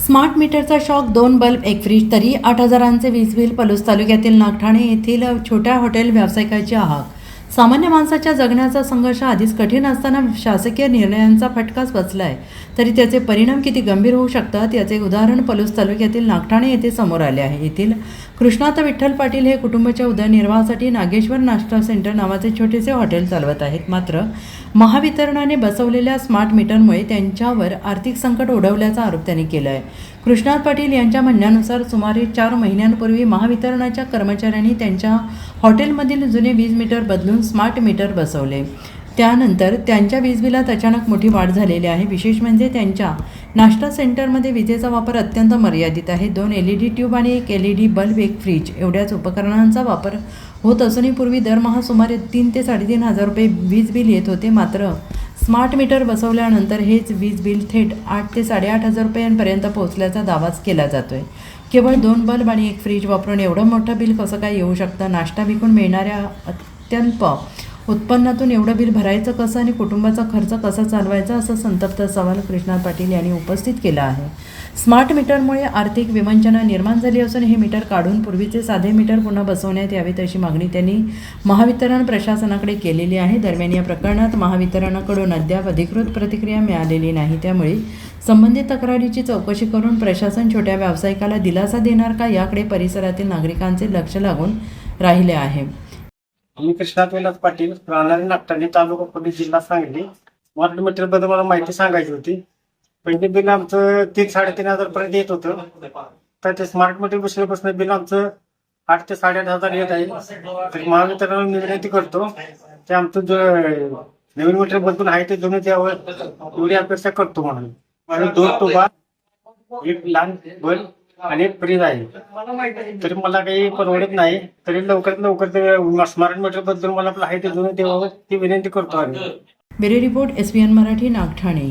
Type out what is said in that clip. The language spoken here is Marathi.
स्मार्ट मीटरचा शॉक, 2 बल्ब, 1 फ्रीज, तरी 8,000चे वीज बिल. पलूस तालुक्यातील नागठाणे येथील छोट्या हॉटेल व्यावसायिकाची हाक. सामान्य माणसाच्या जगण्याचा संघर्ष आधीच कठीण असताना शासकीय निर्णयांचा फटकाच बसलाय, तरी त्याचे परिणाम किती गंभीर होऊ शकतात याचे उदाहरण पलूस तालुक्यातील नागठाणे येथे समोर आले आहे. येथील कृष्णात विठ्ठल पाटील हे कुटुंबाच्या उदरनिर्वाहासाठी नागेश्वर नाश्ता सेंटर नावाचे छोटेसे हॉटेल चालवत आहेत. मात्र महावितरणाने बसवलेल्या स्मार्ट मीटरमुळे त्यांच्यावर आर्थिक संकट ओढवल्याचा आरोप त्यांनी केला आहे. कृष्णात पाटील यांच्या म्हणण्यानुसार सुमारे 4 महिन्यांपूर्वी महावितरणाच्या कर्मचाऱ्यांनी त्यांच्या हॉटेलमधील जुने वीज मीटर बदलून स्मार्ट मीटर बसवले. त्यानंतर त्यांच्या वीज बिलात अचानक मोठी वाढ झालेली आहे. विशेष म्हणजे त्यांच्या नाश्ता सेंटरमध्ये विजेचा वापर अत्यंत मर्यादित आहे. 2 LED ट्यूब आणि 1 LED बल्ब, 1 फ्रीज एवढ्याच उपकरणांचा वापर होत असूनही पूर्वी दरमहा सुमारे 3 ते 3.5 हजार रुपये वीज बिल येत होते. मात्र स्मार्ट मीटर बसवल्यानंतर हेच वीज बिल थेट 8 ते 8.5 हजार रुपयांपर्यंत पोहोचल्याचा दावाच केला जातोय. केवळ 2 बल्ब आणि 1 फ्रीज वापरून एवढं मोठं बिल कसं काय येऊ शकतं? नाश्ता विकून मिळणाऱ्या अत्यल्प उत्पन्नातून एवढं बिल भरायचं कसं आणि कुटुंबाचा खर्च कसा चालवायचा, असा संतप्त सवाल कृष्णात पाटील यांनी उपस्थित केला आहे. स्मार्ट मीटरमुळे आर्थिक विवंचना निर्माण झाली असून हे मीटर काढून पूर्वीचे साधे मीटर पुन्हा बसवण्यात यावेत अशी मागणी त्यांनी महावितरण प्रशासनाकडे केलेली आहे. दरम्यान या प्रकरणात महावितरणाकडून अद्याप अधिकृत प्रतिक्रिया मिळालेली नाही. त्यामुळे संबंधित तक्रारीची चौकशी करून प्रशासन छोट्या व्यावसायिकाला दिलासा देणार का, याकडे परिसरातील नागरिकांचे लक्ष लागून राहिले आहे. मी कृष्णात विलास पाटील, राहणारे नागठाणे, तालुका पुणे, जिल्हा सांगली. स्मार्ट मीटरबद्दल मला माहिती सांगायची होती. पहिले बिल आमचं 3-3.5 हजार पर्यंत येत होतं. तर ते स्मार्ट मीटर बसल्यापासून बिल आमचं 8 ते 8.5 हजार येत आहे. तर महावितरणाला विनंती करतो ते आमचं जो नवीन मीटर बदलून आहे ते जुनं द्यावं, एवढी अपेक्षा करतो. म्हणून माझे 2 तुबा, 1 लहान बल्ब आणि 1 फ्रीज आहे. तरी मला काही परवडत नाही. तरी लवकरात लवकर ते स्मार्ट मीटर बद्दल मला आपलं आहे ते जुनं द्यावं ती विनंती करतो आम्ही. Bureau report, SBN Marathi, Nagthane.